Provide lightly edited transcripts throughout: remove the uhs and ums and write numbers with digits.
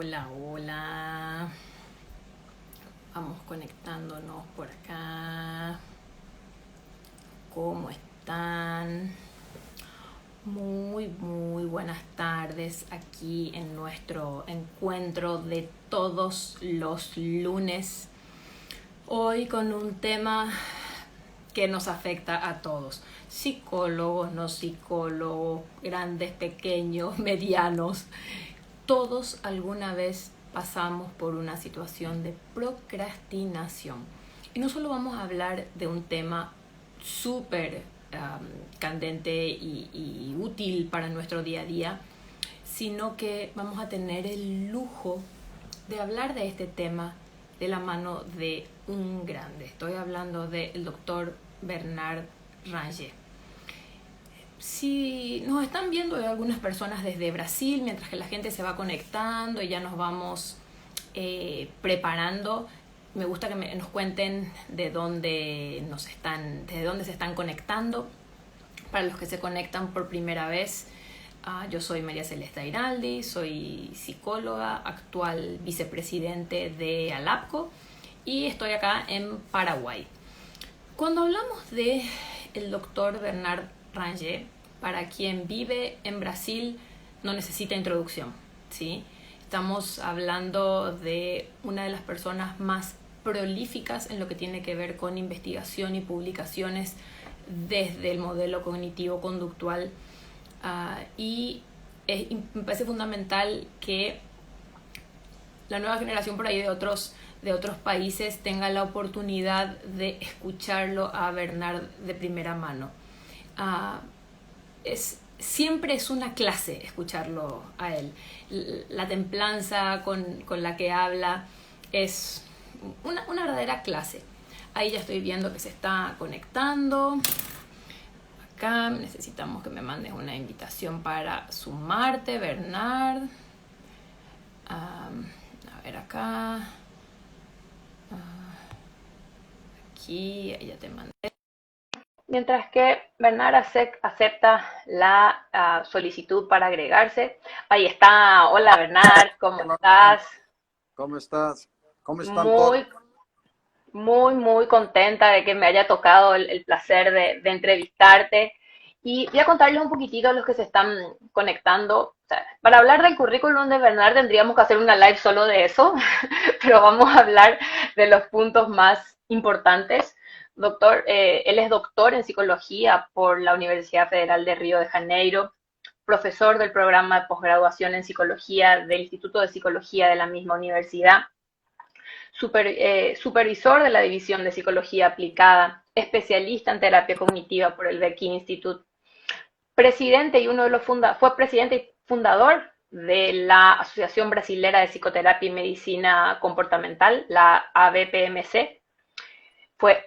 Hola, hola. Vamos conectándonos por acá. ¿Cómo están? Muy buenas tardes aquí en nuestro encuentro de todos los lunes. Hoy con un tema que nos afecta a todos. Psicólogos, no psicólogos, grandes, pequeños, medianos. Todos alguna vez pasamos por una situación de procrastinación. Y no solo vamos a hablar de un tema súper candente y útil para nuestro día a día, sino que vamos a tener el lujo de hablar de este tema de la mano de un grande. Estoy hablando del doctor Bernard Ranger. Si nos están viendo algunas personas desde Brasil, mientras que la gente se va conectando y ya nos vamos preparando, me gusta que nos cuenten de dónde desde dónde se están conectando. Para los que se conectan por primera vez, yo soy María Celeste Airaldi, soy psicóloga, actual vicepresidente de ALAPCO y estoy acá en Paraguay. Cuando hablamos de el doctor Bernard Ranger, para quien vive en Brasil no necesita introducción, ¿sí? Estamos hablando de una de las personas más prolíficas en lo que tiene que ver con investigación y publicaciones desde el modelo cognitivo-conductual y me parece fundamental que la nueva generación por ahí de otros países tenga la oportunidad de escucharlo a Bernard de primera mano. Siempre es una clase escucharlo a él. La templanza con la que habla es una verdadera clase. Ahí ya estoy viendo que se está conectando. Acá necesitamos que me mandes una invitación para sumarte, Bernard. A ver acá. Aquí, ya te mandé. Mientras que Bernard acepta la solicitud para agregarse. Ahí está. Hola Bernard, ¿cómo Hola, estás? ¿cómo estás? ¿Cómo están todos? Muy, muy contenta de que me haya tocado el placer de entrevistarte. Y voy a contarles un poquitito a los que se están conectando. O sea, para hablar del currículum de Bernard tendríamos que hacer una live solo de eso, pero vamos a hablar de los puntos más importantes. Doctor, él es doctor en psicología por la Universidad Federal de Río de Janeiro, profesor del programa de posgraduación en psicología del Instituto de Psicología de la misma universidad, supervisor de la División de Psicología Aplicada, especialista en terapia cognitiva por el Berkey Institute, presidente y fue presidente y fundador de la Asociación Brasilera de Psicoterapia y Medicina Comportamental, la ABPMC, fue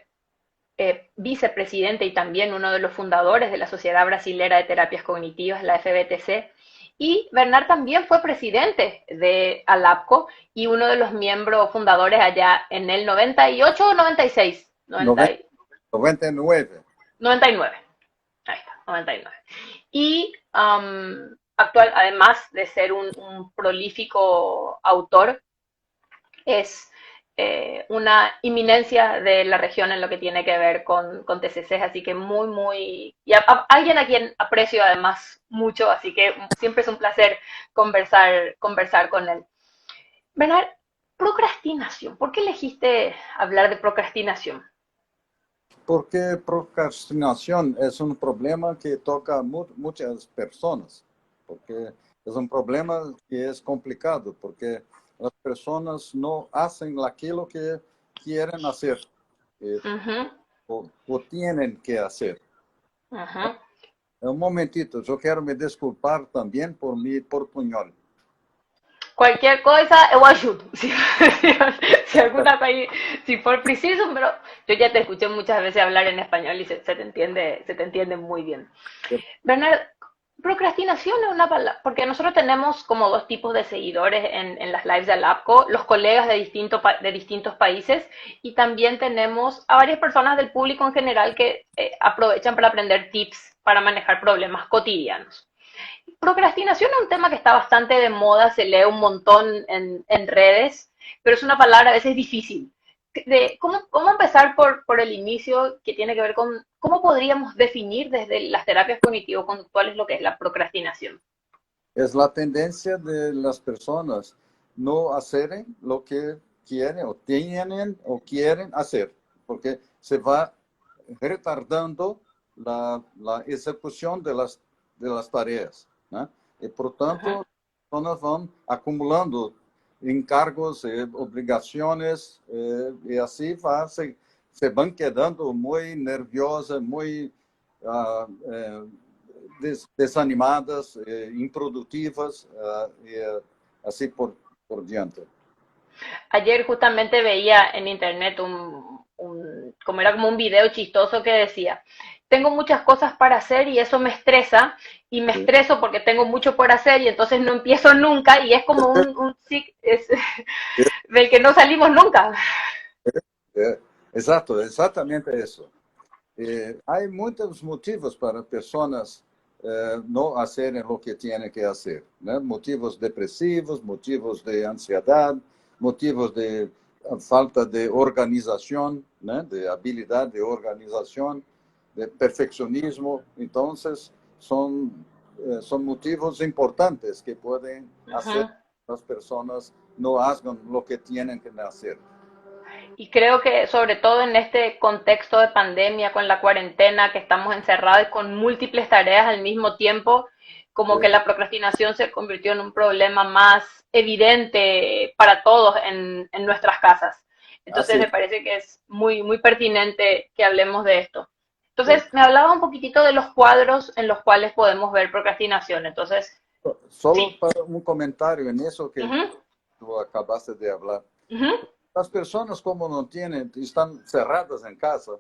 vicepresidente y también uno de los fundadores de la Sociedad Brasilera de Terapias Cognitivas, la FBTC, y Bernard también fue presidente de ALAPCO y uno de los miembros fundadores allá en el 98 o 96, 90, 99. 99, ahí está, 99. Y actual, además de ser un prolífico autor, es una inminencia de la región en lo que tiene que ver con TCCs, así que alguien a quien aprecio además mucho, así que siempre es un placer conversar con él. Bernard, procrastinación, ¿por qué elegiste hablar de procrastinación? Porque procrastinación es un problema que toca a muchas personas, porque es un problema que es complicado, porque las personas no hacen aquello que quieren hacer Uh-huh, o tienen que hacer. uh-huh. Un momentito, yo quiero me disculpar también por mi portuñol. Cualquier cosa, eu ajudo. Si alguna país, si for preciso, pero yo ya te escuché muchas veces hablar en español y se te entiende muy bien. Bernard, procrastinación es una palabra, porque nosotros tenemos como dos tipos de seguidores en las lives de Alapco, los colegas de distintos países y también tenemos a varias personas del público en general que aprovechan para aprender tips para manejar problemas cotidianos. Procrastinación es un tema que está bastante de moda, se lee un montón en redes, pero es una palabra a veces difícil. ¿Cómo empezar por el inicio que tiene que ver con cómo podríamos definir desde las terapias cognitivo-conductuales lo que es la procrastinación? Es la tendencia de las personas no hacer lo que quieren o tienen o quieren hacer, porque se va retardando la ejecución de las tareas, ¿no? Y por Ajá, tanto, las personas van acumulando encargos, obligaciones, y así se van quedando muy nerviosas, muy desanimadas, improductivas, y así por diante. ayer justamente veía en internet como era como un video chistoso que decía, tengo muchas cosas para hacer y eso me estresa y me Sí. estreso porque tengo mucho por hacer y entonces no empiezo nunca y es como del que no salimos nunca. Exato, exatamente isso. Há muitos motivos para pessoas não fazerem o que têm que fazer, né? Motivos depressivos, motivos de ansiedade, motivos de falta de organização, né? De habilidade de organização, de perfeccionismo. Então, são motivos importantes que podem fazer Ujú. que as pessoas não façam o que têm que fazer. Y creo que sobre todo en este contexto de pandemia, con la cuarentena, que estamos encerrados y con múltiples tareas al mismo tiempo, como que la procrastinación se convirtió en un problema más evidente para todos en nuestras casas. Entonces Assim, me parece que es muy pertinente que hablemos de esto. Entonces, me hablaba un poquitito de los cuadros en los cuales podemos ver procrastinación. Entonces, solo sí. para un comentario en eso que Ujú, tú acabaste de hablar. ujú, Las personas como no tienen, están cerradas en casa,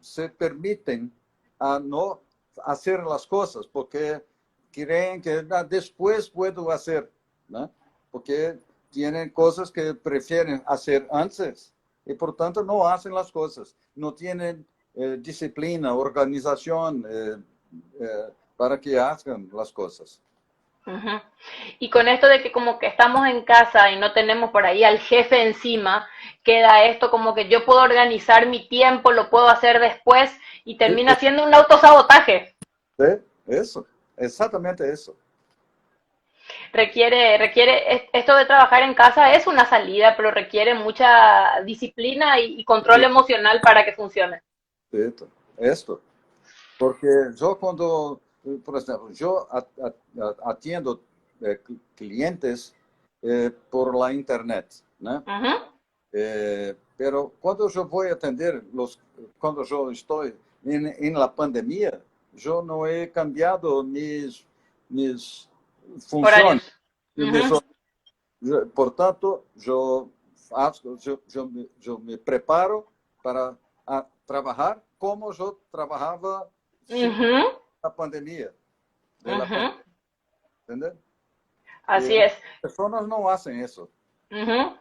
se permiten a no hacer las cosas porque creen que después puedo hacer, ¿no? Porque tienen cosas que prefieren hacer antes y por tanto no hacen las cosas, no tienen disciplina, organización para que hagan las cosas. ujú. Y con esto de que como que estamos en casa y no tenemos por ahí al jefe encima, queda esto como que yo puedo organizar mi tiempo, lo puedo hacer después y Sí, termina siendo un autosabotaje. sí, eso, exactamente eso. Esto de trabajar en casa es una salida, pero requiere mucha disciplina y control emocional para que funcione. Esto, esto. Porque yo cuando, por ejemplo, yo atiendo clientes por la internet, ¿no? Ujú, Pero cuando yo voy a atender, cuando yo estoy en la pandemia, yo no he cambiado mis funciones. horarios. Mis, Ujú, por tanto, yo me preparo para trabajar como yo trabajaba sin ujú, la pandemia, de la ujú. pandemia, ¿entiendes? Así Las es. personas no hacen eso. Ujú.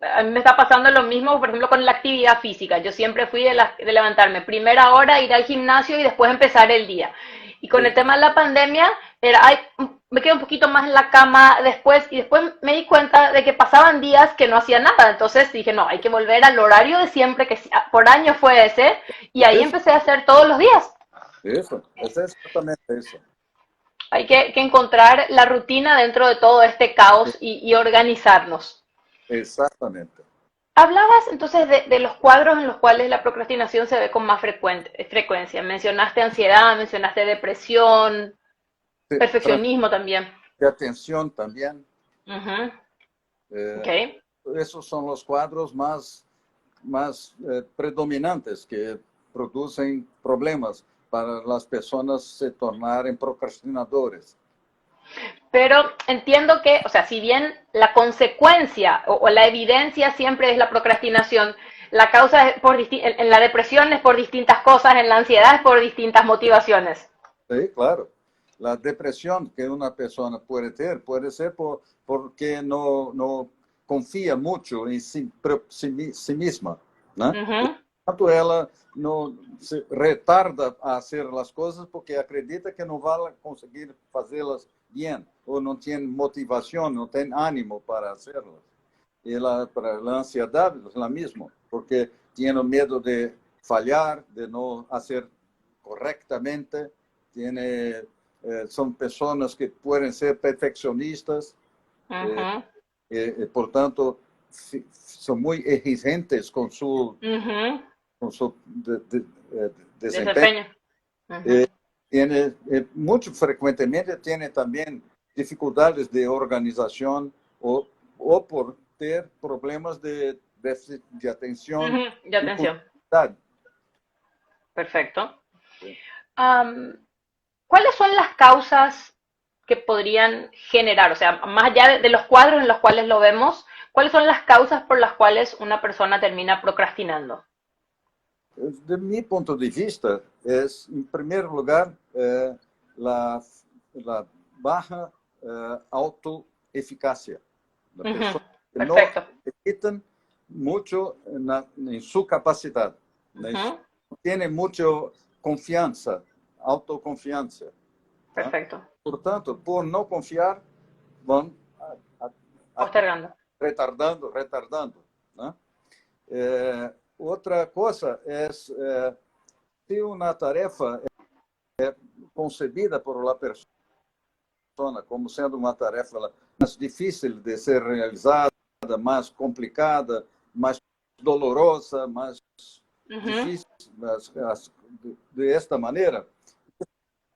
A mí me está pasando lo mismo, por ejemplo, con la actividad física. Yo siempre fui de levantarme primera hora, ir al gimnasio y después empezar el día. Y con el Sí, tema de la pandemia, era, ay, me quedo un poquito más en la cama después y después me di cuenta de que pasaban días que no hacía nada. Entonces dije, no, hay que volver al horario de siempre, que por años fue ese, y ahí eso, empecé a hacer todos los días. eso, es exactamente eso. Hay que encontrar la rutina dentro de todo este caos y organizarnos. Exactamente. Hablabas entonces de los cuadros en los cuales la procrastinación se ve con más frecuencia. Mencionaste ansiedad, mencionaste depresión, Sí, perfeccionismo también. de atención también. Ujú, ok. Eh, Esos son los cuadros más predominantes que producen problemas para las personas se tornarem procrastinadores. Pero entiendo que, o sea, si bien la consecuencia o la evidencia siempre es la procrastinación, la causa es en la depresión es por distintas cosas, en la ansiedad es por distintas motivaciones. Sí, claro. La depresión que una persona puede tener puede ser porque no confía mucho en sí misma, ¿no? Ujú, tanto ela não se retarda a fazer as coisas porque acredita que não vai conseguir fazê-las bem, ou não tem motivação, não tem ânimo para fazê-las. Para a ansiedade é a mesma, porque tem medo de falhar, de não fazer corretamente, são pessoas que podem ser perfeccionistas, portanto, são muito exigentes com su desempeño. Muito frecuentemente tem também dificuldades de organização ou por ter problemas de déficit de atenção. De atención. Perfecto. ¿Cuáles son las causas que podrían generar, o sea, más allá de los cuadros en los cuales lo vemos, cuáles son las causas por las cuales una persona termina procrastinando? De mi punto de vista, es, en primer lugar, la baja autoeficacia. La persona que no acreditan mucho en su capacidad. No tiene mucha confianza, autoconfianza. Perfecto. Por tanto, por no confiar, van postergando, retardando. ¿No? Outra coisa é se uma tarefa é concebida por uma pessoa como sendo uma tarefa mais difícil de ser realizada, mais complicada, mais dolorosa, mais difícil, de esta maneira,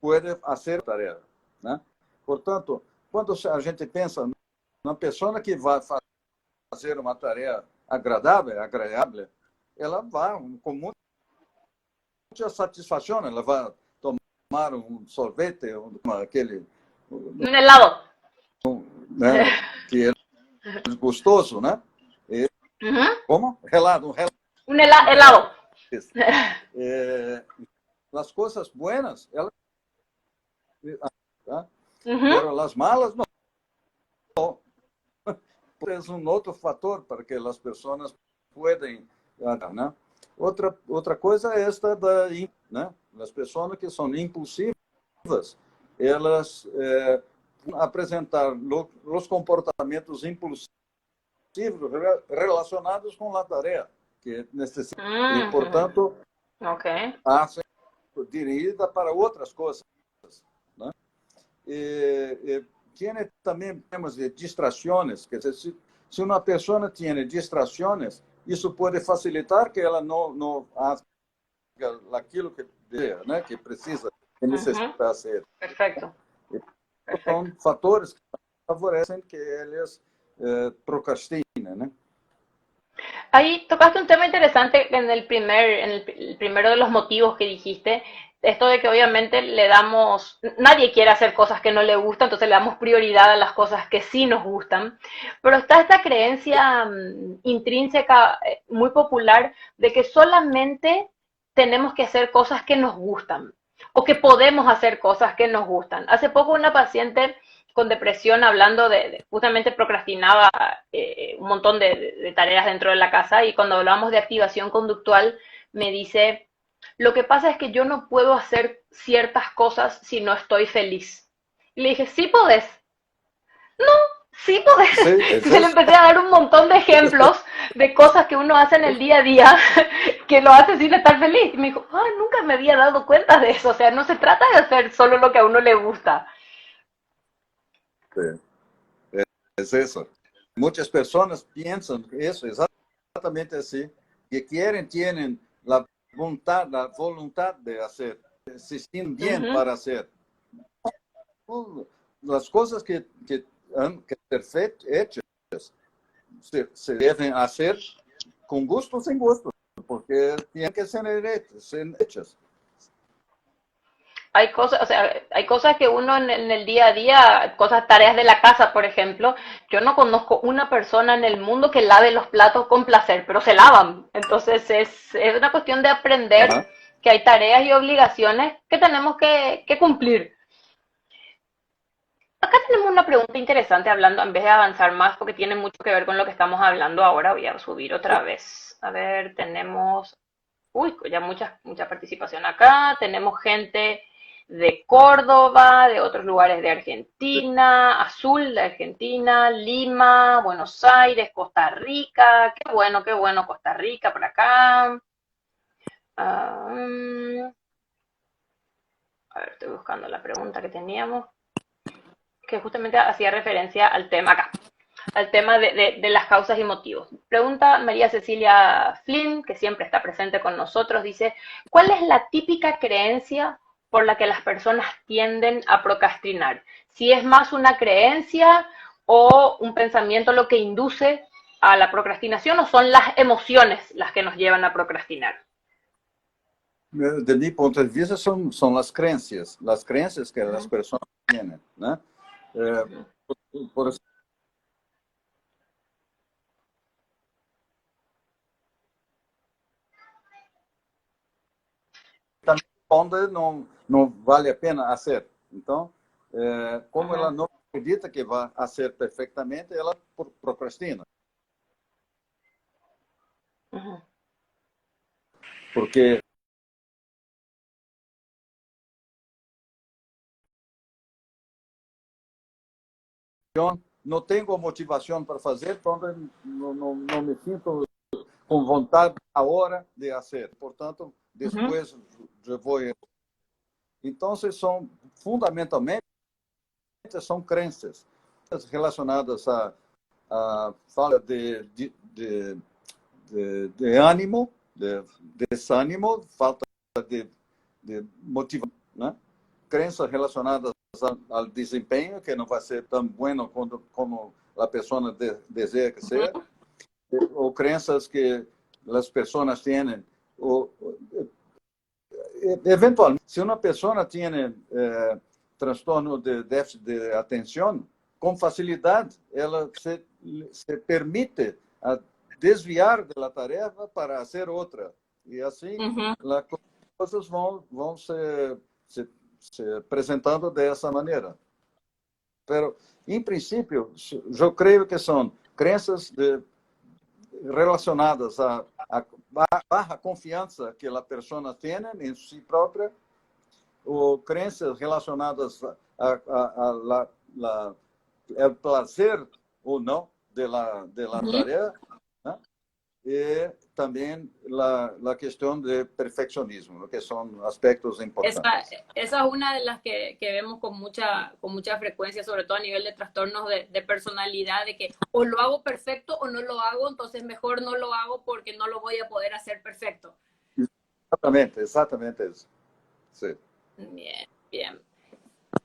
pode fazer a tarefa. Né? Portanto, quando a gente pensa numa pessoa que vai fazer uma tarefa agradável, ela vai com muita satisfação, ela vai tomar um sorvete, aquele helado, né, que é gostoso, né? E, como? Helado. Helado. As coisas buenas, ela, tá? Pero as malas não. É um outro fator para que as pessoas podem, né? Outra coisa é esta né? As pessoas que são impulsivas, elas apresentar os comportamentos impulsivos relacionados com a tarefa que necessita e, portanto, ser dirigida para outras coisas, né? Tiene também temas de distrações, quer dizer, se uma pessoa tem distrações, isso pode facilitar que ela não haga aquilo que deseja, né? Que precisa, que necessita fazer. Perfeito. São fatores que favorecem que eles procrastinem, né? Ahí tocaste un tema interesante en el primero de los motivos que dijiste, esto de que obviamente nadie quiere hacer cosas que no le gustan, entonces le damos prioridad a las cosas que sí nos gustan, pero está esta creencia intrínseca muy popular de que solamente tenemos que hacer cosas que nos gustan o que podemos hacer cosas que nos gustan. Hace poco una paciente con depresión, hablando justamente procrastinaba un montón de tareas dentro de la casa, y cuando hablamos de activación conductual me dice, lo que pasa es que yo no puedo hacer ciertas cosas si no estoy feliz. Y le dije, sí podés. No, sí podés. Sí, entonces le empecé a dar un montón de ejemplos de cosas que uno hace en el día a día que lo hace sin estar feliz. Y me dijo, nunca me había dado cuenta de eso. O sea, no se trata de hacer solo lo que a uno le gusta. Es eso. Muchas personas piensan eso exatamente así, que tienen la voluntad de hacer, se sienten bien para hacer. Las cosas que ser hechas se deben hacer con gusto o sin gusto, porque tienen que ser hechas. Hay cosas, o sea, hay cosas que uno en el día a día, tareas de la casa, por ejemplo, yo no conozco una persona en el mundo que lave los platos con placer, pero se lavan. Entonces es una cuestión de aprender que hay tareas y obligaciones que tenemos que cumplir. Acá tenemos una pregunta interesante hablando, en vez de avanzar más, porque tiene mucho que ver con lo que estamos hablando ahora. Voy a subir otra vez. A ver, tenemos Uy, ya mucha participación acá. Tenemos gente de Córdoba, de otros lugares de Argentina, Azul de Argentina, Lima, Buenos Aires, Costa Rica. Qué bueno, Costa Rica por acá. Ah, a ver, estoy buscando la pregunta que teníamos, que justamente hacía referencia al tema acá, al tema de las causas y motivos. Pregunta María Cecilia Flynn, que siempre está presente con nosotros, dice, ¿cuál es la típica creencia por la que las personas tienden a procrastinar? Si es más una creencia o un pensamiento lo que induce a la procrastinación o son las emociones las que nos llevan a procrastinar. De mi punto de vista, son las creencias que las personas tienen, ¿no? Por eso, también donde no vale a pena hacer. Então, como ela não acredita que vai fazer perfeitamente, ela procrastina. Porque eu não tenho motivação para fazer, então não me sinto com vontade a hora de fazer. Portanto, depois eu vou. Então, são fundamentalmente são crenças relacionadas a falta de ânimo, de desânimo, falta de motivação, né? Crenças relacionadas ao desempenho, que não vai ser tão bueno como a pessoa deseja que seja, ou crenças que as pessoas têm, ou, eventualmente, se uma pessoa tem transtorno de déficit de atenção, com facilidade ela se permite a desviar da tarefa para fazer outra. E assim as coisas vão se apresentando dessa maneira. Pero, em princípio, eu creio que são crenças relacionadas à baixa confiança que a pessoa tem em si própria, ou crenças relacionadas ao prazer ou não da tarefa, né? E também a questão de perfeccionismo, que são aspectos importantes. Esa es una de las que vemos con mucha frecuencia, sobre todo a nivel de trastornos de personalidad, de que o lo hago perfecto o no lo hago, entonces mejor no lo hago porque no lo voy a poder hacer perfecto. Exatamente eso. Sí. Bien, bien.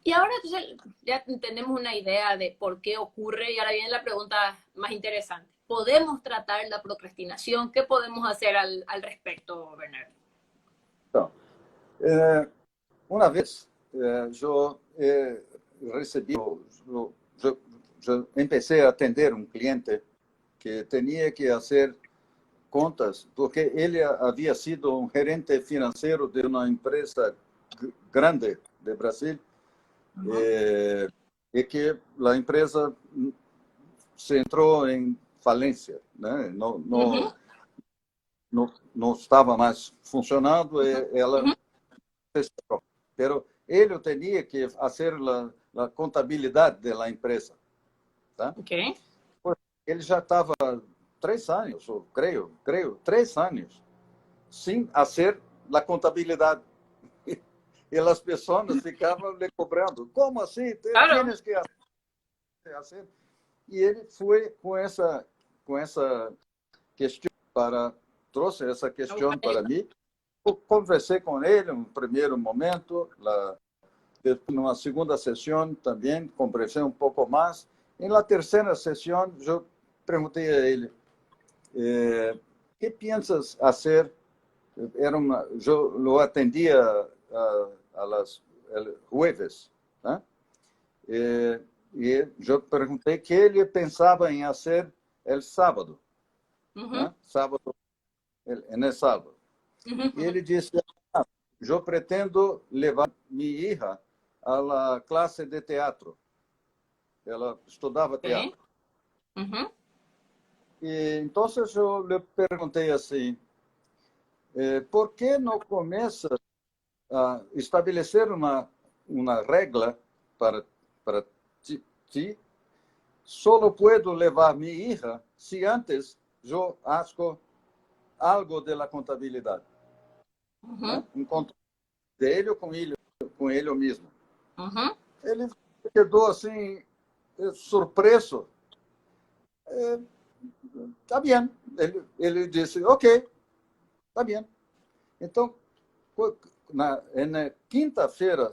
Y ahora entonces ya tenemos una idea de por qué ocurre y ahora viene la pregunta más interesante. ¿Podemos tratar la procrastinación? ¿Qué podemos hacer al respecto, Bernardo? Então, uma vez eu recebi, eu comecei a atender um cliente que tinha que fazer contas, porque ele havia sido um gerente financeiro de uma empresa grande de Brasil, e que a empresa se entrou em falência, né? Não estava mais funcionando, e ela fechou. Pero ele tinha que fazer a contabilidade da empresa, tá? Okay. Ele já estava 3 anos, ou creio, 3 anos, sem fazer a contabilidade. E as pessoas ficavam lhe cobrando. Como assim? Claro. Tienes que fazer. E ele foi com essa questão trouxe essa questão para mim. Eu conversei com ele no primeiro momento, numa segunda sessão também conversei um pouco mais. E na terceira sessão eu perguntei a ele: que pensas fazer? Eu atendia a las jueves, né? E eu perguntei que ele pensava em fazer el sábado, né? Sábado, no sábado. E ele disse: eu pretendo levar minha filha à classe de teatro. Ela estudava teatro. E então eu lhe perguntei assim: por que não começa a estabelecer uma regra para ti? Solo puedo levar minha hija se antes eu acho algo da contabilidade. Um controle dele ou com ele mesmo. Ele quedou assim, surpreso. Tá bem. Ele disse, ok, tá bem. Então, na quinta-feira,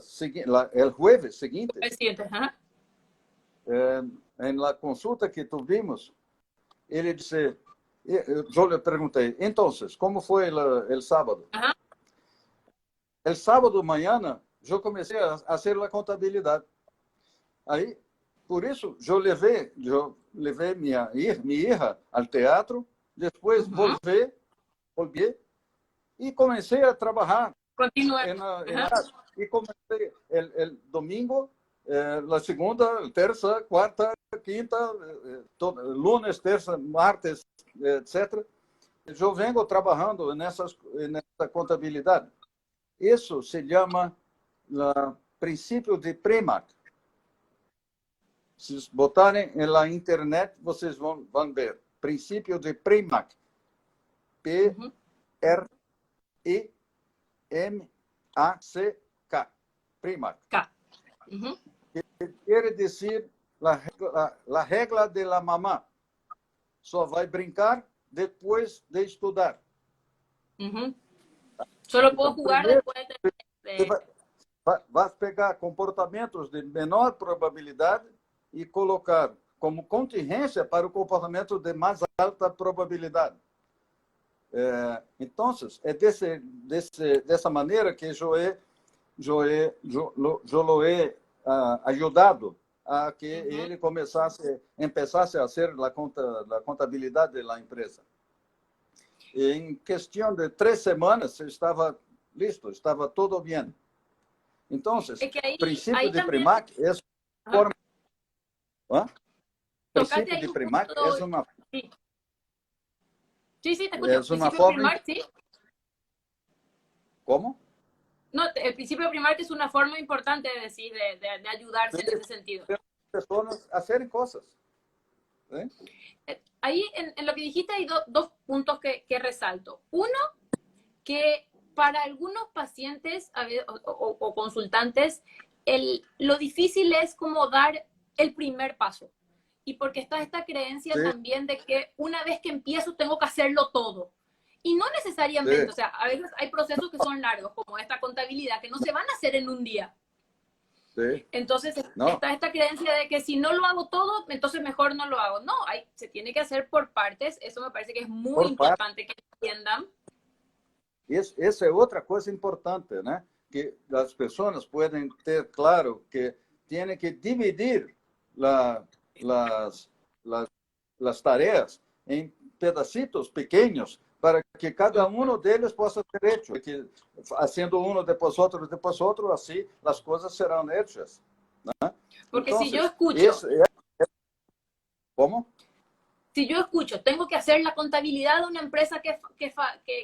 el jueves seguinte, na consulta que tuvimos, ele disse, eu lhe perguntei, então, como foi o sábado? El sábado manhã, eu comecei a fazer a contabilidade. Aí, por isso, eu levei minha hija ao teatro, depois voltei e comecei a trabalhar. E comecei el domingo, a segunda, terça, quarta, quinta, lunes, terça, martes, etc. Eu venho trabalhando nessa contabilidade. Isso se chama princípio de Premack. Se botarem na internet, vocês vão ver. Princípio de Premack. P-R-E-M-A-C-K. Premack. Quer dizer, a regra de la mamá. Só vai brincar depois de estudar. Solo puedo jugar después Vai pegar comportamentos de menor probabilidade e colocar como contingência para o comportamento de mais alta probabilidade. Então, é dessa maneira que eu lo he ajudado a que ele empezasse a fazer a contabilidade da empresa. E em questão de 3 semanas, estava listo, estava todo bem. Então, o princípio de Premack é forma. Princípio de Premack é uma. Sí, te escucho. Es una forma. Premack, ¿sí? ¿Cómo? No, el principio de Premack es una forma importante de decir, de ayudarse en ese sentido. Personas a hacer cosas. Ahí, en lo que dijiste, hay dos puntos que resalto. Uno, que para algunos pacientes o consultantes, lo difícil es como dar el primer paso. Y porque está esta creencia también de que una vez que empiezo tengo que hacerlo todo. Y no necesariamente, o sea, a veces hay procesos que son largos, como esta contabilidad, que no se van a hacer en un día. Entonces está esta creencia de que si no lo hago todo, entonces mejor no lo hago. No, se tiene que hacer por partes. Eso me parece que es muy importante que entiendan. Essa é outra coisa importante, né? Que as pessoas podem ter claro que tem que dividir as tarefas em pedacitos pequenos para que cada um deles possa ser hecho. Que, fazendo depois outro, assim as coisas serão hechas. Né? Porque então, si yo escucho... ¿Cómo? Si yo escucho, tengo que hacer la contabilidad de una empresa que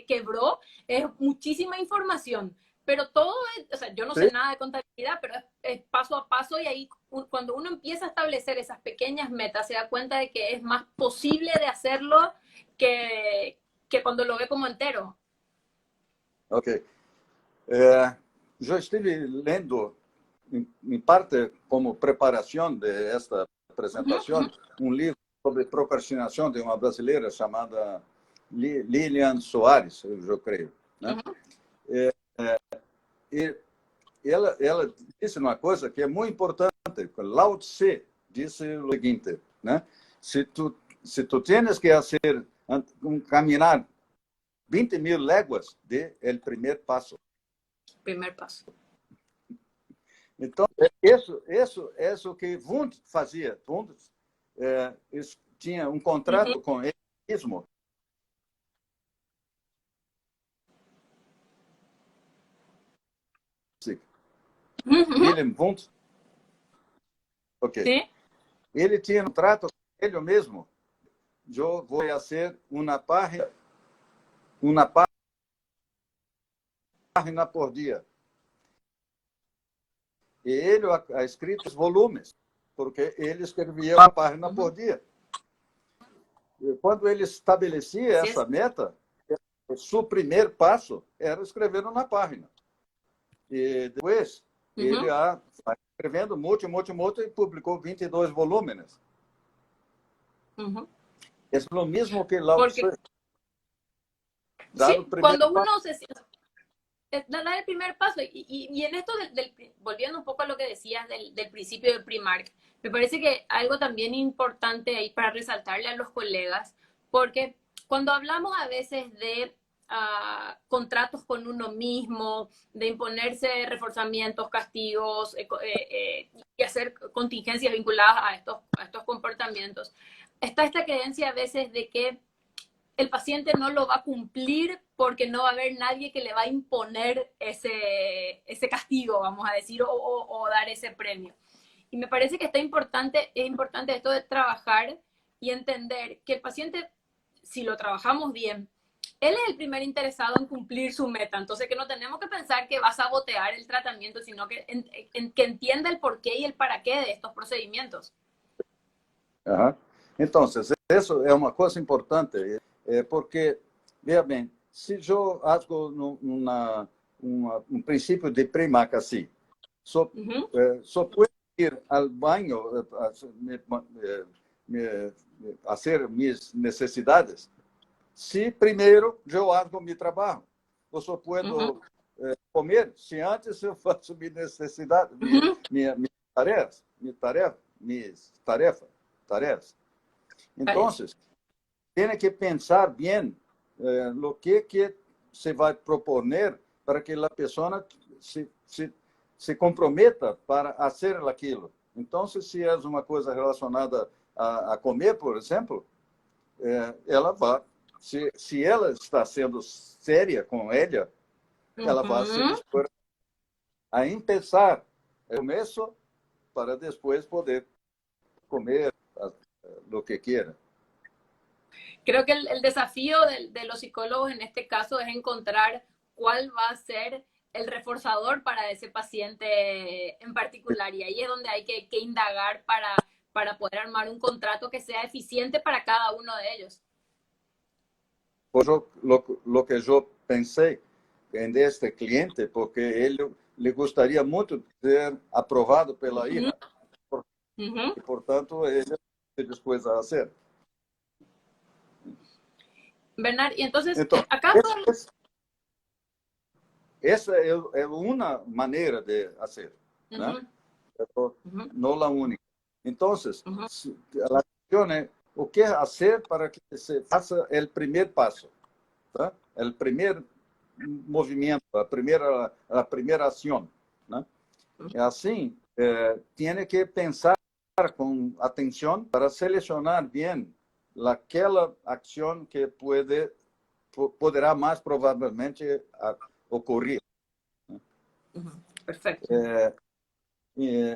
quebró, es muchísima información. Pero todo es, o sea, yo no sé nada de contabilidad, pero es paso a paso y ahí cuando uno empieza a establecer esas pequeñas metas, se da cuenta de que es más posible de hacerlo que cuando lo ve como entero. Ok. Eu estive lendo, em parte como preparação de esta apresentação, livro sobre procrastinação de uma brasileira chamada Lilian Soares, eu creio. Né? E ela disse uma coisa que é muito importante. Lao Tse disse o seguinte, né? Se tu tienes que fazer caminhar 20.000 léguas, dê o primeiro passo. Primeiro passo. Então, isso o que Wundt fazia. Wundt tinha contrato com ele mesmo. Wilhelm Wundt. Ok. Sim. Ele tinha contrato com ele mesmo. Eu vou fazer uma página página por dia. E ele ha escrito volumes, porque ele escrevia uma página por dia. E quando ele estabelecia essa meta, o seu primeiro passo era escrever uma página. E depois, ele vai escrevendo muito, e publicou 22 volúmenes. É o mesmo que Lao Tzu. Sí, cuando uno se dar el primer paso. Y en esto, volviendo un poco a lo que decías del principio del Primark, me parece que algo también importante ahí para resaltarle a los colegas, porque cuando hablamos a veces de contratos con uno mismo, de imponerse reforzamientos, castigos y hacer contingencias vinculadas a estos comportamientos, está esta creencia a veces de que el paciente no lo va a cumplir porque no va a haber nadie que le va a imponer ese castigo, vamos a decir, o dar ese premio. Y me parece que es importante esto de trabajar y entender que el paciente, si lo trabajamos bien, él es el primer interesado en cumplir su meta. Entonces, que no tenemos que pensar que va a sabotear el tratamiento, sino que entienda el porqué y el para qué de estos procedimientos. Entonces, eso es una cosa importante. Porque, veja bem, se eu acho um princípio de Primark assim, só posso ir ao banho, fazer minhas necessidades, se primeiro eu hago meu trabalho. Eu só posso comer se antes eu faço minhas necessidades, minhas tarefas. Então, tem que pensar bem no que se vai proponer para que a pessoa se comprometa para fazer aquilo. Então, se é uma coisa relacionada a comer, por exemplo, ela vai, se ela está sendo séria com ela, ela vai se dispor a começar o começo para depois poder comer o que quiera. Creo que el desafío de los psicólogos en este caso es encontrar cuál va a ser el reforzador para ese paciente en particular. Y ahí es donde hay que indagar para poder armar un contrato que sea eficiente para cada uno de ellos. Pues lo que yo pensé en este cliente, porque él le gustaría mucho ser aprobado pela hija. Y por tanto, él se dispone a hacer. Bernard, y entonces acá... Essa é uma maneira de fazer, né? Não a única. Então, a questão é o que fazer para que se faça o primeiro passo, tá? O primeiro movimento, a primeira ação, né? E assim, tem que pensar com atenção para selecionar bem aquela ação que poderá mais provavelmente ocorrer. Perfeito.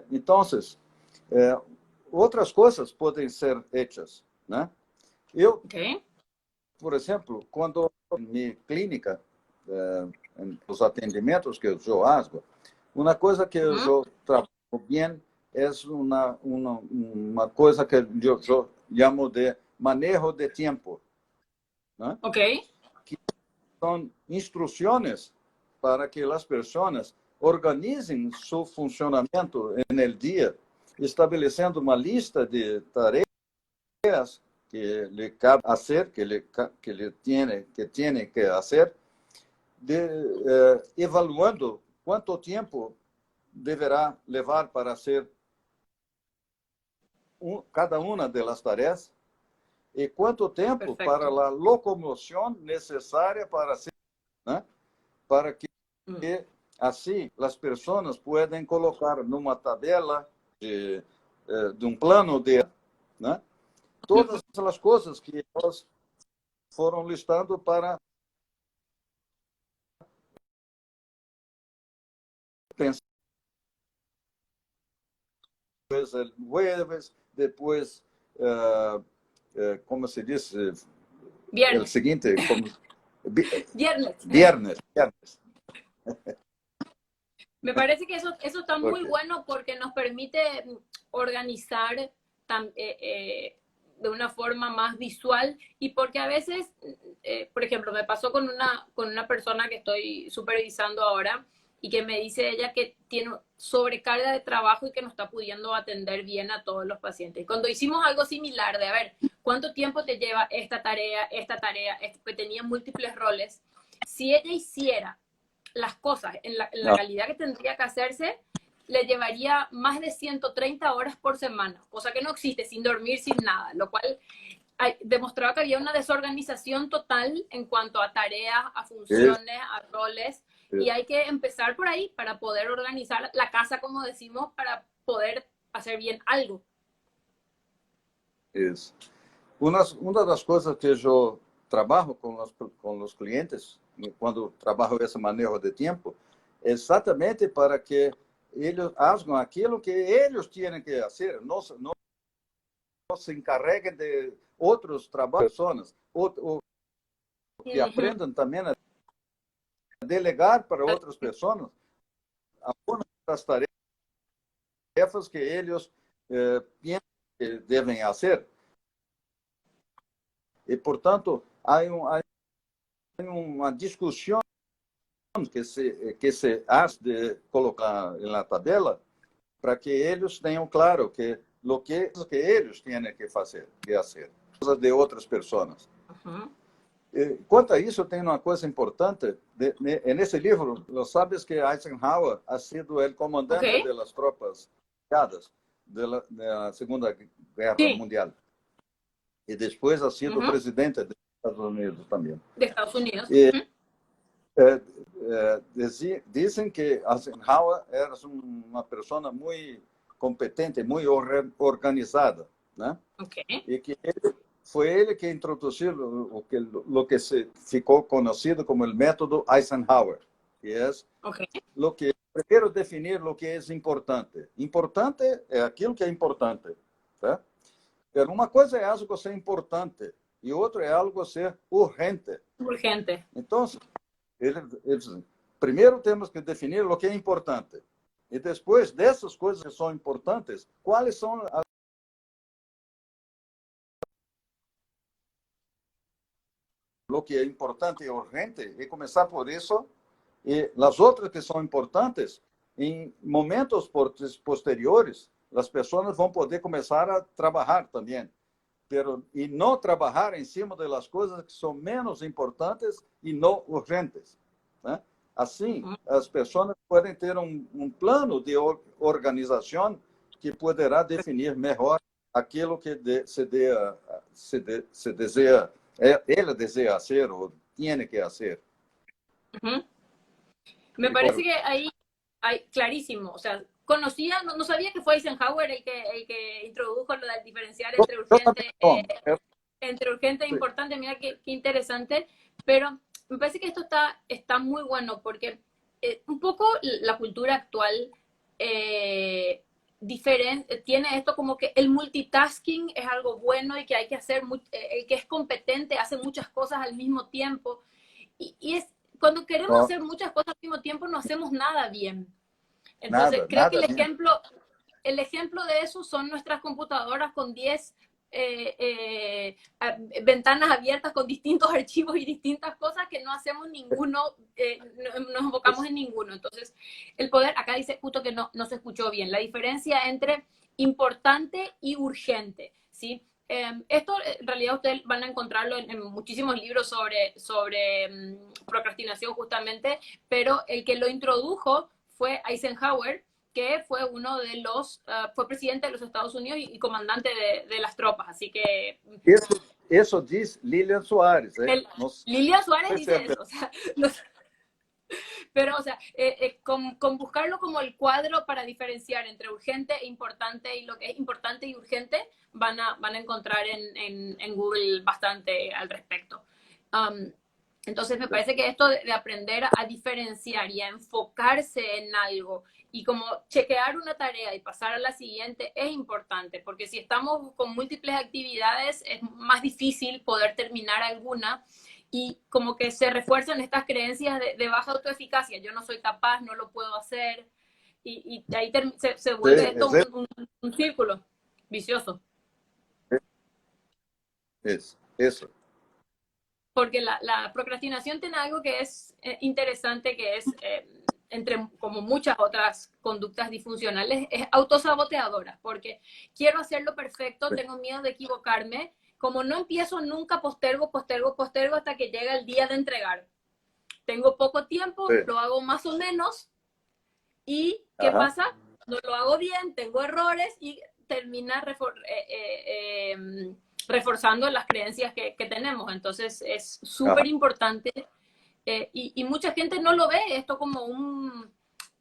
Então, outras coisas podem ser feitas, né? Eu, por exemplo, quando em minha clínica, nos atendimentos que eu faço, uma coisa que eu trabalho bem é uma coisa que eu chamo de manejo de tempo, né? Que são instruções para que as pessoas organizem seu funcionamento no dia, estabelecendo uma lista de tarefas que lhe cabe fazer, que ele tem que fazer, evaluando quanto tempo deverá levar para hacer cada uma das tarefas e quanto tempo para a locomoção necessária para ser, né? Para que assim as pessoas podem colocar numa tabela de plano de, né? Todas as coisas que elas foram listando para pensar. Depois el jueves, depois como se diz? Viernes. El seguinte, Viernes. Viernes. Me parece que eso está muy Porque, bueno porque nos permite organizar de una forma más visual y porque a veces, por ejemplo, me pasó con una persona que estoy supervisando ahora y que me dice ella que tiene sobrecarga de trabajo y que no está pudiendo atender bien a todos los pacientes. Y cuando hicimos algo similar de, a ver, ¿cuánto tiempo te lleva esta tarea, que tenía múltiples roles? Si ella hiciera las cosas en la no, calidad que tendría que hacerse, le llevaría más de 130 horas por semana, cosa que no existe, sin dormir, sin nada, lo cual demostraba que había una desorganización total en cuanto a tareas, a es, funciones, a roles, y es, hay que empezar por ahí para poder organizar la casa, como decimos, para poder hacer bien algo. es. Uma das coisas que eu trabalho com os clientes, quando trabalho esse manejo de tempo, é exatamente para que eles façam aquilo que eles têm que fazer, não se encarreguem de outros trabalhos, pessoas, ou que aprendam também a delegar para outras pessoas algumas das tarefas que eles pensam que devem fazer. E, portanto, há uma discussão que se hace de colocar na tabela para que eles tenham claro que o que eles têm que fazer, coisas de outras pessoas. Uhum. Quanto a isso, tem uma coisa importante. Nesse livro, você sabes que Eisenhower ha sido o comandante Ok, das tropas aliadas da Segunda Guerra sí, Mundial. E depois ha sido uhum. presidente dos Estados Unidos também. De Estados Unidos. E Uhum. dizem que Eisenhower era uma pessoa muito competente, muito organizada, né? Ok, E que foi ele que introduziu o que se ficou conhecido como o método Eisenhower, que é ok. o que primeiro definir o que é importante. Importante é aquilo que é importante, tá? Mas uma coisa é algo ser importante e outra é algo ser urgente. Urgente. Então, eles primeiro temos que definir o que é importante. E depois dessas coisas que são importantes, quais são o que é importante e urgente, e começar por isso, e as outras que são importantes, em momentos posteriores, as pessoas vão poder começar a trabalhar também, e não trabalhar em cima das coisas que são menos importantes e não urgentes, né? Assim, Uhum. as pessoas podem ter plano de organização que poderá definir melhor aquilo que se deseja, ele deseja ser ou tem que fazer. Uhum. Me E, parece que ahí hay clarísimo, o sea, conocía, no sabía que fue Eisenhower el que introdujo lo de diferenciar eu também não. entre urgente e Sim. importante, mira qué interesante, pero me parece que esto está muy bueno porque un poco la cultura actual tiene esto como que el multitasking es algo bueno y que hay que hacer, el que es competente hace muchas cosas al mismo tiempo y es cuando queremos Não, hacer muchas cosas al mismo tiempo no hacemos nada bien. Entonces, nada, creo que nada mesmo. el ejemplo de eso son nuestras computadoras con 10 ventanas abiertas con distintos archivos y distintas cosas que no hacemos ninguno, nos enfocamos en ninguno. Entonces, el poder, acá dice justo que no se escuchó bien, la diferencia entre importante y urgente, ¿sí? Esto en realidad ustedes van a encontrarlo en muchísimos libros sobre procrastinación justamente, pero el que lo introdujo fue Eisenhower, que fue uno de fue presidente de los Estados Unidos y comandante de las tropas. Así que Isso diz Lilian Soares. Lilia Suárez Não sei dice eso, o sea, pero o sea, con buscarlo como el cuadro para diferenciar entre urgente e importante y lo que es importante y urgente, van a encontrar en Google bastante al respecto. Entonces me parece que esto de aprender a diferenciar y a enfocarse en algo y como chequear una tarea y pasar a la siguiente es importante, porque si estamos con múltiples actividades es más difícil poder terminar alguna y como que se refuerzan estas creencias de baja autoeficacia. Yo no soy capaz, no lo puedo hacer. Y ahí se Sí, vuelve esto un círculo vicioso. eso. Porque la procrastinación tiene algo que es interesante, que es, entre como muchas otras conductas disfuncionales, es autosaboteadora, porque quiero hacerlo perfecto, tengo miedo de equivocarme, como no empiezo nunca, postergo hasta que llega el día de entregar. Tengo poco tiempo, Sí. lo hago más o menos, y ¿qué Ajá. pasa? No lo hago bien, tengo errores y termina reforzando las creencias que tenemos. Entonces es súper importante y mucha gente no lo ve esto como un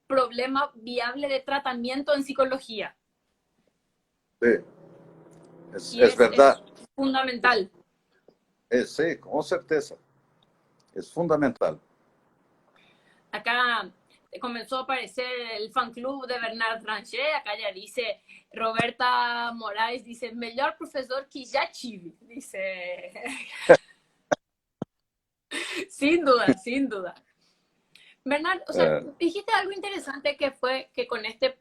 problema viable de tratamiento en psicología. Sí. Y Es verdad. es fundamental. Sí, con certeza. Es fundamental. Acá comenzó a aparecer el fan club de Bernard Ranchet. Acá ya dice Roberta Moraes, dice, melhor profesor que ya tive. Dice, sin duda, sin duda. Bernard, o sea, dijiste algo interesante que fue que con esta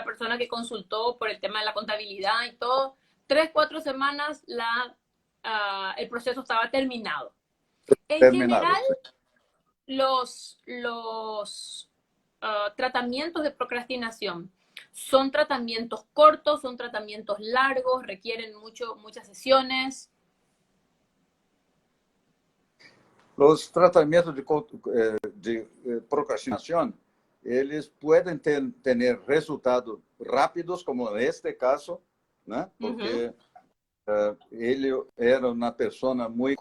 persona que consultó por el tema de la contabilidad y todo, 3, 4 semanas el proceso estaba terminado. En Terminado. general, Sí. los tratamientos de procrastinación son tratamientos cortos, son tratamientos largos, requieren muchas sesiones. Los tratamientos de procrastinación, eles pueden tener resultados rápidos, como en este caso, ¿no? Porque ele era uma pessoa muito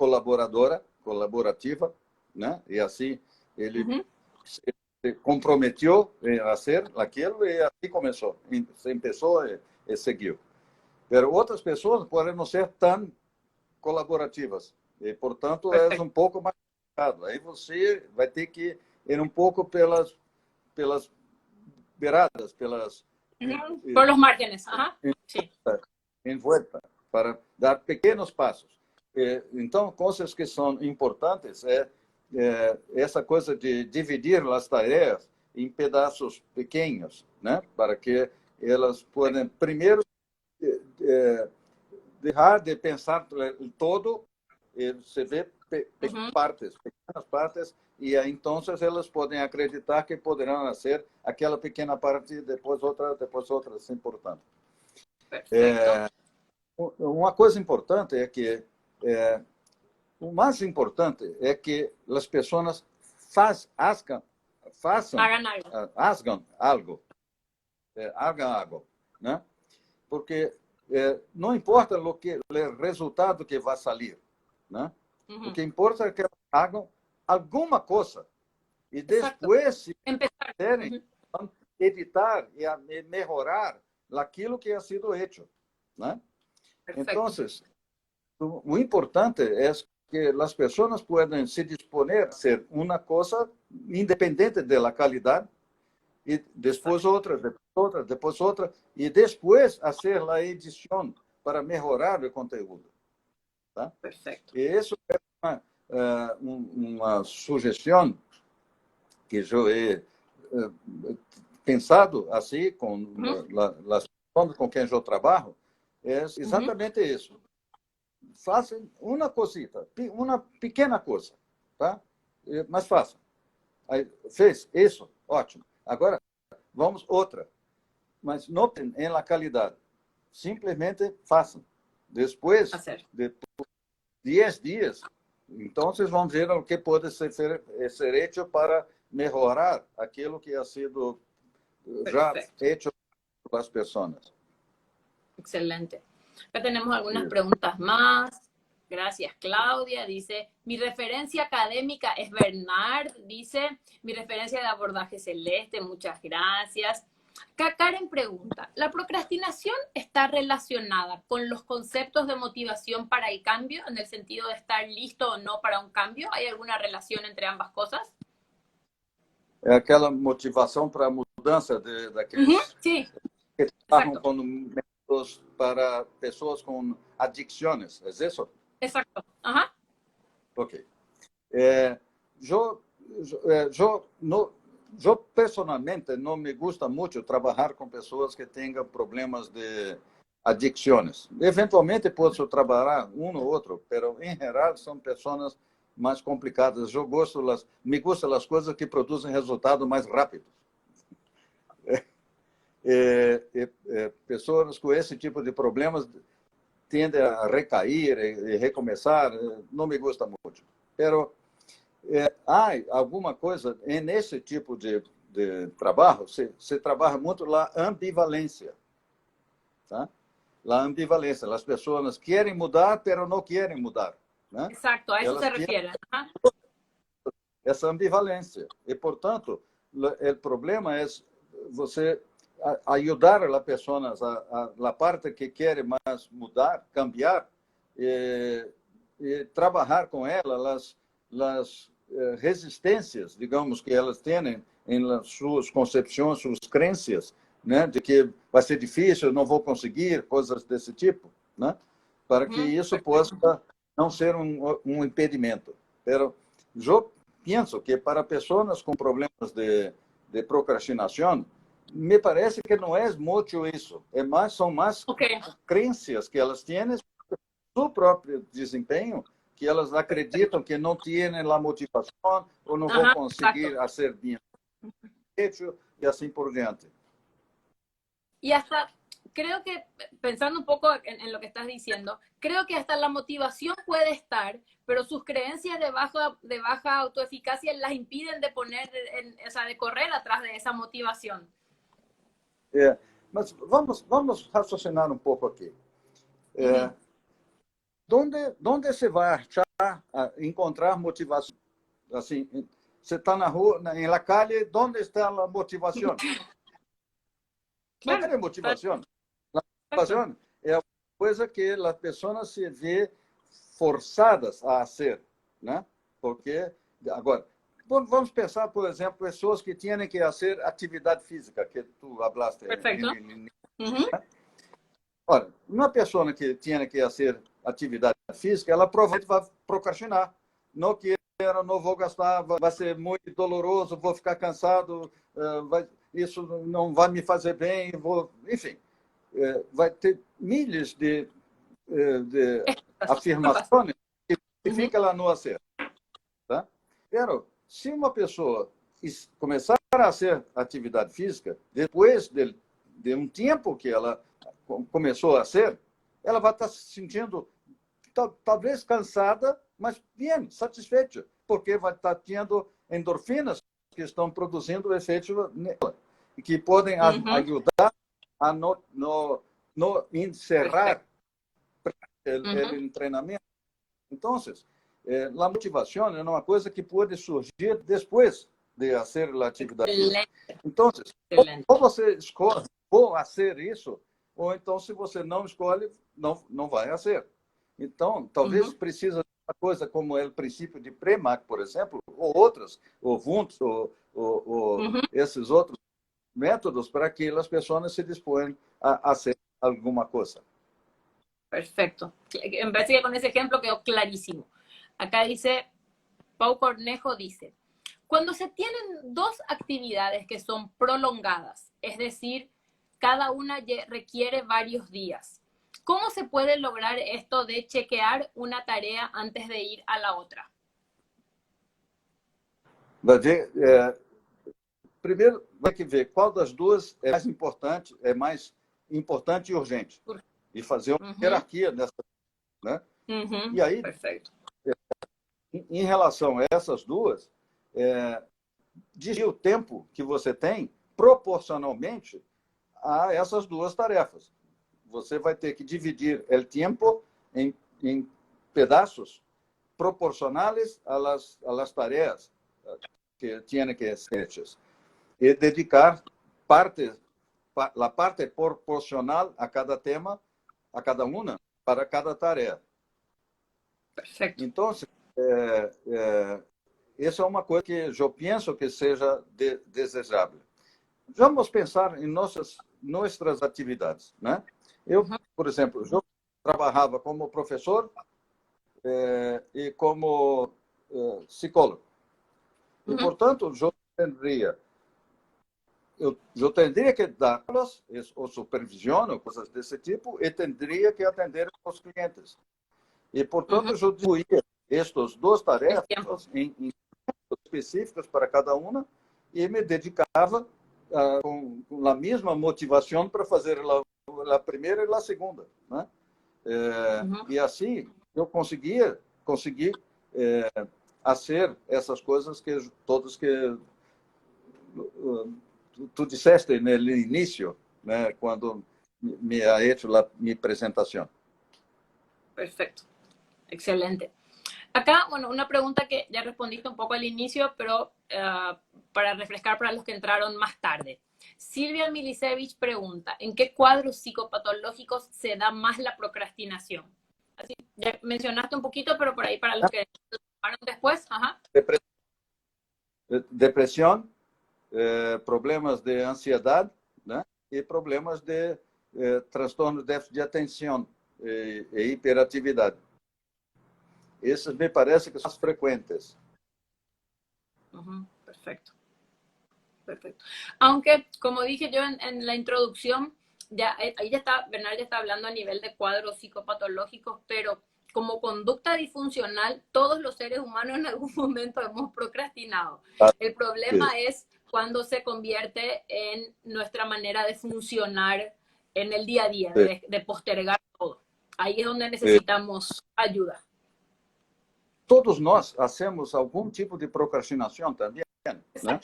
colaborativa, né? E assim ele se comprometeu em fazer aquilo e assim começou, e seguiu. Mas outras pessoas podem não ser tão colaborativas e, portanto, é um pouco mais complicado. Aí você vai ter que ir um pouco pelas beiradas, por los márgenes. Ajá. Sí. Em volta, para dar pequenos passos. Então, coisas que são importantes é essa coisa de dividir as tarefas em pedaços pequenos, né? Para que elas possam, primeiro, deixar de pensar todo, se vê pequenas partes, e aí, então, elas podem acreditar que poderão fazer aquela pequena parte, depois outra, assim, importante. Uma coisa importante é que o mais importante é que as pessoas façam algo, né? Porque não importa o resultado que vai sair, né? O que importa é que elas hagam alguma coisa e depois, se quiserem, editar e melhorar aquilo que ha sido feito, né? Então, o importante é que as pessoas possam se dispor a fazer uma coisa independente da qualidade, e depois outra, e depois fazer a edição para melhorar o conteúdo. Tá? Perfeito. E isso é uma sugestão que eu he pensado assim com as pessoas com quem eu trabalho, é exatamente isso. Façam uma cosita, uma pequena coisa, tá? Mas façam. Aí, fez isso, ótimo. Agora, vamos outra. Mas não em la qualidade. Simplesmente façam. Depois de 10 dias, então vocês vão ver o que pode ser feito para melhorar aquilo que ha sido já feito pelas pessoas. Excelente. Acá tenemos algunas preguntas más. Gracias, Claudia. Dice, mi referencia académica es Bernard. Dice, mi referencia de abordaje Celeste. Muchas gracias. Acá Karen pregunta, ¿la procrastinación está relacionada con los conceptos de motivación para el cambio, en el sentido de estar listo o no para un cambio? ¿Hay alguna relación entre ambas cosas? É aquela motivação para a mudança daqueles que estavam com métodos para pessoas com adicções, é isso? Exacto. Ajá. Ok. Eu personalmente não me gusta muito trabalhar com pessoas que tenham problemas de adicções. Eventualmente posso trabalhar um ou outro, mas em geral são pessoas mais complicadas. Me gustam as coisas que produzem resultados mais rápidos. Pessoas com esse tipo de problemas tendem a recair e recomeçar. Não me gusta muito. Há alguma coisa nesse tipo de trabalho, se trabalha muito a ambivalência. Tá? A ambivalência. As pessoas querem mudar, mas não querem mudar. Né? Exacto, a eso se refiere. Essa ambivalência. E, portanto, o problema é você ajudar as pessoas a parte que quer mais mudar, cambiar, e trabalhar com elas as resistências, digamos, que elas têm em suas concepções, suas crenças, né, de que vai ser difícil, não vou conseguir, coisas desse tipo, né, para que isso possa não ser um impedimento. Mas eu penso que para pessoas com problemas de procrastinação, me parece que não é muito isso. São mais crenças que elas têm sobre o próprio desempenho, que elas acreditam que não têm a motivação ou não vão conseguir fazer bem feito e assim por diante. Y hasta, creo que, pensando un poco en lo que estás diciendo, creo que hasta la motivación puede estar, pero sus creencias de baja autoeficacia las impiden de de correr atrás de esa motivación. Mas vamos raciocinar um pouco aqui. Onde você vai achar, encontrar motivação? Assim, você está na rua, na calle, onde está a motivação? Não tem motivação. A motivação é uma coisa que as pessoas se vê forçadas a fazer, né? Porque agora vamos pensar, por exemplo, pessoas que têm que fazer atividade física, que tu falaste. Perfeito. Ora, uma pessoa que tem que fazer atividade física, ela provavelmente vai procrastinar. Não quero, não vou gastar, vai ser muito doloroso, vou ficar cansado, isso não vai me fazer bem, enfim, vai ter milhas de afirmações que justificam ela não fazer. Tá? Mas, se uma pessoa começar a fazer atividade física, depois de um tempo que ela começou a ser, ela vai estar se sentindo talvez cansada, mas bem, satisfeita, porque vai estar tendo endorfinas que estão produzindo efeito nela e que podem ajudar a não encerrar o treinamento. Então, a motivação é uma coisa que pode surgir depois de fazer a atividade física. Então, ou você escolhe vou fazer isso, ou então, se você não escolhe, não vai fazer. Então, talvez precisa de uma coisa como o princípio de Premack, por exemplo, ou outras, ou Wundt, ou esses outros métodos para que as pessoas se disponham a fazer alguma coisa. Perfecto. Me parece que con ese ejemplo quedó clarísimo. Acá dice, Pau Cornejo dice, cuando se tienen dos actividades que son prolongadas, es decir, cada una requiere varios días, ¿cómo se puede lograr esto de chequear una tarea antes de ir a la otra? Primeiro, vai que ver qual das duas é mais importante e urgente. E fazer uma hierarquia nessa. Né? E aí, perfeito. Em relação a essas duas, dividir o tempo que você tem proporcionalmente a essas duas tarefas. Você vai ter que dividir o tempo em pedaços proporcionais às tarefas que têm que ser hechas e dedicar a parte proporcional a cada tema, a cada uma, para cada tarefa. Perfeito. Então, essa é uma coisa que eu penso que seja desejável. Vamos pensar em nossas atividades, né? Eu, por exemplo, eu trabalhava como professor y como psicólogo. Y por tanto, yo tendría que darlas o supervisión o cosas de ese tipo y tendría que atender a los clientes. Y por tanto, yo distribuía estas dos tarefas en específicas para cada una e me dedicava com a mesma motivação para fazer a primeira e a segunda, né? E assim eu consegui fazer essas coisas que todas que tu disseste no início, né? Quando me ha hecho mi apresentação. Perfecto, excelente. Acá, bueno, una pregunta que ya respondiste un poco al inicio, pero para refrescar para los que entraron más tarde. Silvia Milisevich pregunta, ¿en qué cuadros psicopatológicos se da más la procrastinación? Así, ya mencionaste un poquito, pero por ahí para los que tomaron después. Ajá. Depresión, problemas de ansiedad, ¿no? Y problemas de trastorno de déficit de atención e hiperatividad. Esses me parece que são as frecuentes. Perfecto. Perfecto. Aunque, como dije yo en la introducción, ahí ya está, Bernard ya está hablando a nivel de cuadros psicopatológicos, pero como conducta disfuncional, todos los seres humanos en algún momento hemos procrastinado. El problema es cuando se convierte en nuestra manera de funcionar en el día a día, de postergar todo. Ahí es donde necesitamos ayuda. Todos nós hacemos algum tipo de procrastinação também, né?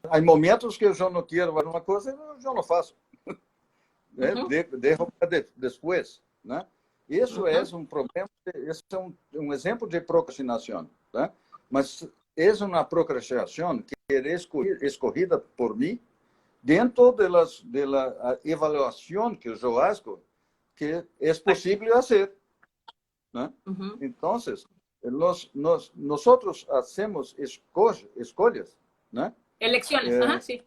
Há momentos que eu já não quero fazer uma coisa, eu já não faço. Dejo para depois, né? Isso é um problema, esse é um exemplo de procrastinação, né? Mas é uma procrastinação que é escorrida por mim dentro da avaliação que eu acho que é possível fazer, né? Então, nós hacemos escolhas, né? Elecciones, sí.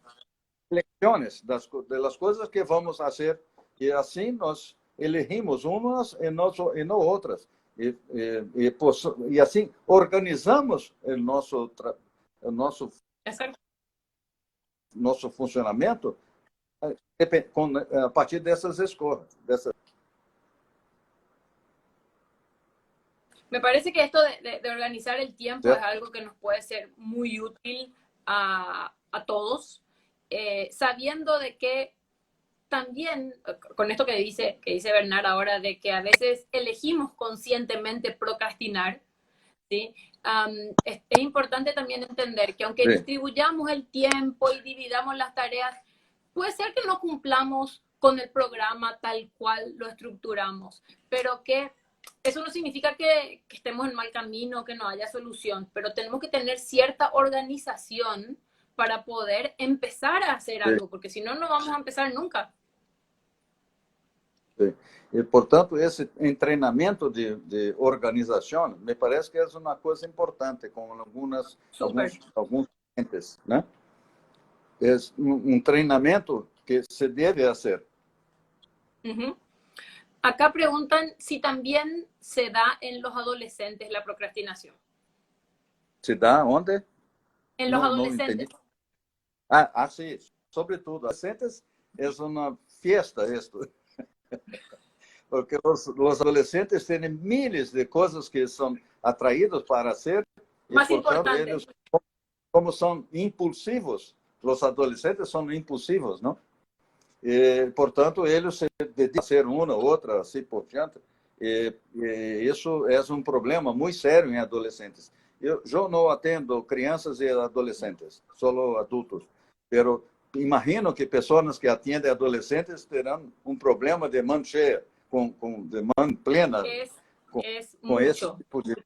Elecciones de las cosas que vamos a hacer y así nos elegimos unas y no otras. Y así organizamos el nuestro funcionamiento a partir de esas escolhas. Me parece que esto de organizar el tiempo es algo que nos puede ser muy útil a todos, sabiendo de que también, con esto que dice Bernard ahora, de que a veces elegimos conscientemente procrastinar, ¿sí? Es importante también entender que aunque distribuyamos el tiempo y dividamos las tareas, puede ser que no cumplamos con el programa tal cual lo estructuramos, pero que eso no significa que estemos en mal camino, que no haya solución, pero tenemos que tener cierta organización para poder empezar a hacer algo, porque si no, no vamos a empezar nunca. E, portanto, esse treinamento de organização me parece que é uma coisa importante com alguns clientes, né? É um treinamento que se deve fazer. Acá preguntan si también se da en los adolescentes la procrastinación. ¿Se da onde? En los adolescentes. Sí, sobretudo. Adolescentes é uma fiesta esto. Porque os adolescentes têm miles de coisas que são atraídos para ser. Más importante. Eles, como são impulsivos, os adolescentes são impulsivos, não? E, portanto, eles se dedicam a ser uma ou outra, assim por diante. E isso é um problema muito sério em adolescentes. Eu não atendo crianças e adolescentes, só adultos. Mas imagino que pessoas que atendem adolescentes terão um problema de mão cheia, de mão plena. Com esse tipo de...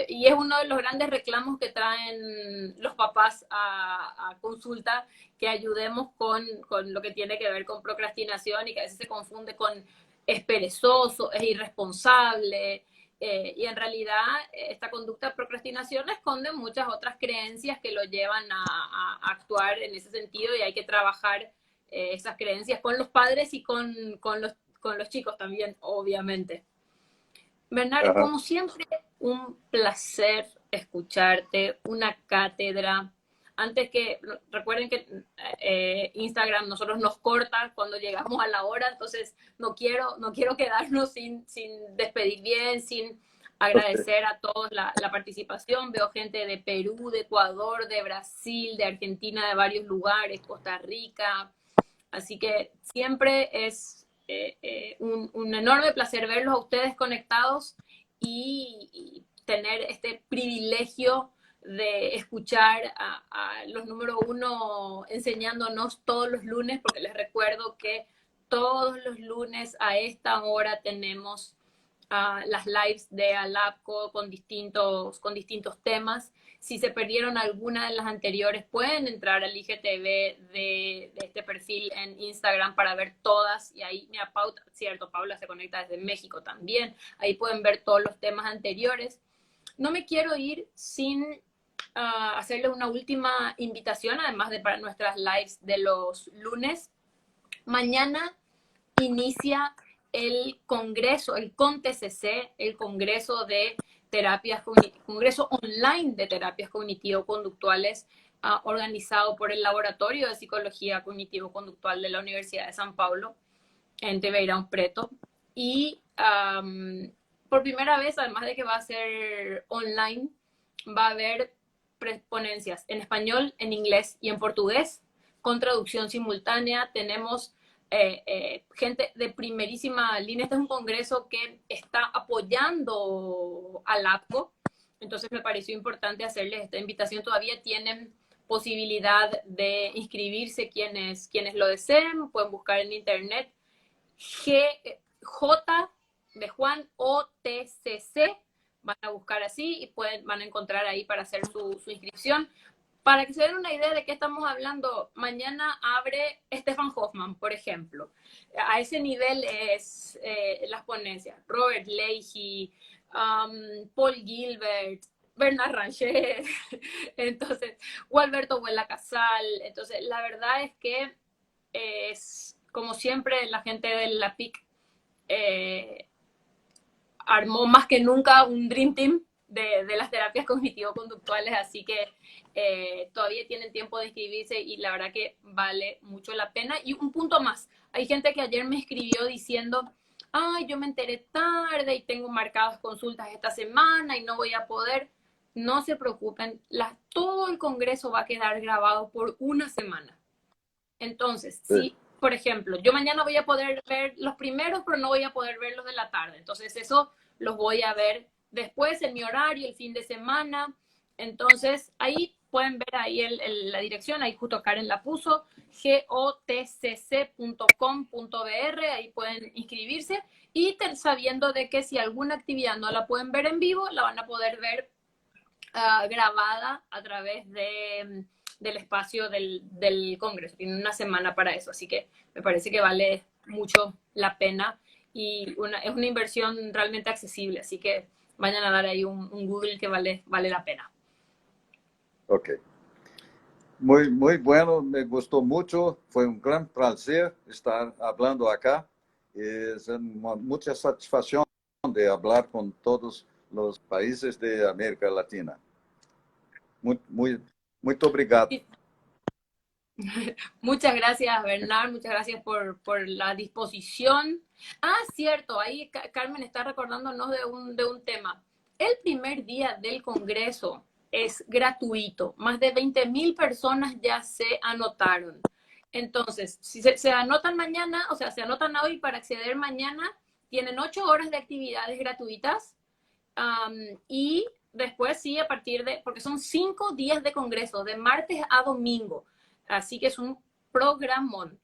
y es uno de los grandes reclamos que traen los papás a consulta, que ayudemos con lo que tiene que ver con procrastinación y que a veces se confunde con es perezoso, es irresponsable, y en realidad esta conducta de procrastinación esconde muchas otras creencias que lo llevan a actuar en ese sentido, y hay que trabajar esas creencias con los padres y con los chicos también, obviamente. Bernard, Ajá. como siempre, un placer escucharte, una cátedra. Antes que, recuerden que Instagram nosotros nos corta cuando llegamos a la hora, entonces no quiero quedarnos sin despedir bien, sin Ok. agradecer a todos la participación. Veo gente de Perú, de Ecuador, de Brasil, de Argentina, de varios lugares, Costa Rica. Así que siempre es un enorme placer verlos a ustedes conectados y tener este privilegio de escuchar a los número uno enseñándonos todos los lunes, porque les recuerdo que todos los lunes a esta hora tenemos las lives de Alapco con distintos temas. Si se perdieron alguna de las anteriores, pueden entrar al IGTV de este perfil en Instagram para ver todas. Y ahí, mira, cierto, Paula se conecta desde México también. Ahí pueden ver todos los temas anteriores. No me quiero ir sin hacerles una última invitación, además de para nuestras lives de los lunes. Mañana inicia el congreso, el CONTCC, el congreso de congreso online de terapias cognitivo-conductuales, organizado por el Laboratorio de Psicología Cognitivo-Conductual de la Universidad de San Paulo, en Ribeirão Preto. Y por primera vez, además de que va a ser online, va a haber ponencias en español, en inglés y en portugués, con traducción simultánea. Tenemos gente de primerísima línea. Este es un congreso que está apoyando al APCO, entonces me pareció importante hacerles esta invitación. Todavía tienen posibilidad de inscribirse quienes lo deseen, pueden buscar en internet J de Juan OTCC, van a buscar así y van a encontrar ahí para hacer su inscripción. Para que se den una idea de qué estamos hablando, mañana abre Stefan Hoffman, por ejemplo. A ese nivel es las ponencias. Robert Leahy, Paul Gilbert, Bernard Ranger, entonces, Gualberto Huela Casal. Entonces, la verdad es que es, como siempre, la gente de la PIC armó más que nunca un Dream Team de las terapias cognitivo-conductuales, así que todavía tienen tiempo de inscribirse y la verdad que vale mucho la pena. Y un punto más, hay gente que ayer me escribió diciendo, ay, yo me enteré tarde y tengo marcadas consultas esta semana y no voy a poder. No se preocupen, todo el congreso va a quedar grabado por una semana. Entonces, Sí. si, por ejemplo, yo mañana voy a poder ver los primeros, pero no voy a poder ver los de la tarde. Entonces, eso los voy a ver después en mi horario, el fin de semana. Entonces, ahí pueden ver ahí la dirección, ahí justo Karen la puso, gotcc.com.br, ahí pueden inscribirse y sabiendo de que si alguna actividad no la pueden ver en vivo, la van a poder ver grabada a través del espacio del Congreso. Tienen una semana para eso, así que me parece que vale mucho la pena y es una inversión realmente accesible, así que vayan a dar ahí un Google que vale la pena. Ok. Muy, muy bueno, me gustó mucho. Fue un gran placer estar hablando acá. Es mucha satisfacción de hablar con todos los países de América Latina. Muy, muy, muy obrigado. Muchas gracias, Bernard, muchas gracias por la disposición. Ah, cierto, ahí Carmen está recordándonos de un tema. El primer día del Congreso es gratuito. Más de 20,000 personas ya se anotaron. Entonces, si se anotan mañana, o sea, se anotan hoy para acceder mañana, tienen 8 horas de actividades gratuitas. Y después sí, a partir porque son 5 días de Congreso, de martes a domingo. Así que es un programón.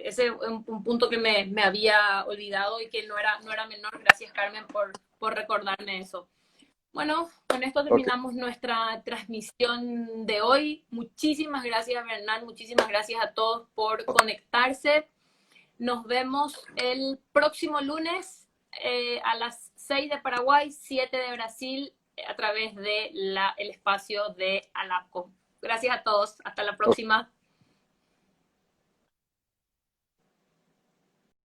Ese es un punto que me había olvidado y que no era menor. Gracias, Carmen, por recordarme eso. Bueno, con esto Ok. terminamos nuestra transmisión de hoy. Muchísimas gracias, Bernal. Muchísimas gracias a todos por conectarse. Nos vemos el próximo lunes a las 6 de Paraguay, 7 de Brasil, a través de el espacio de Alapco. Gracias a todos. Hasta la próxima.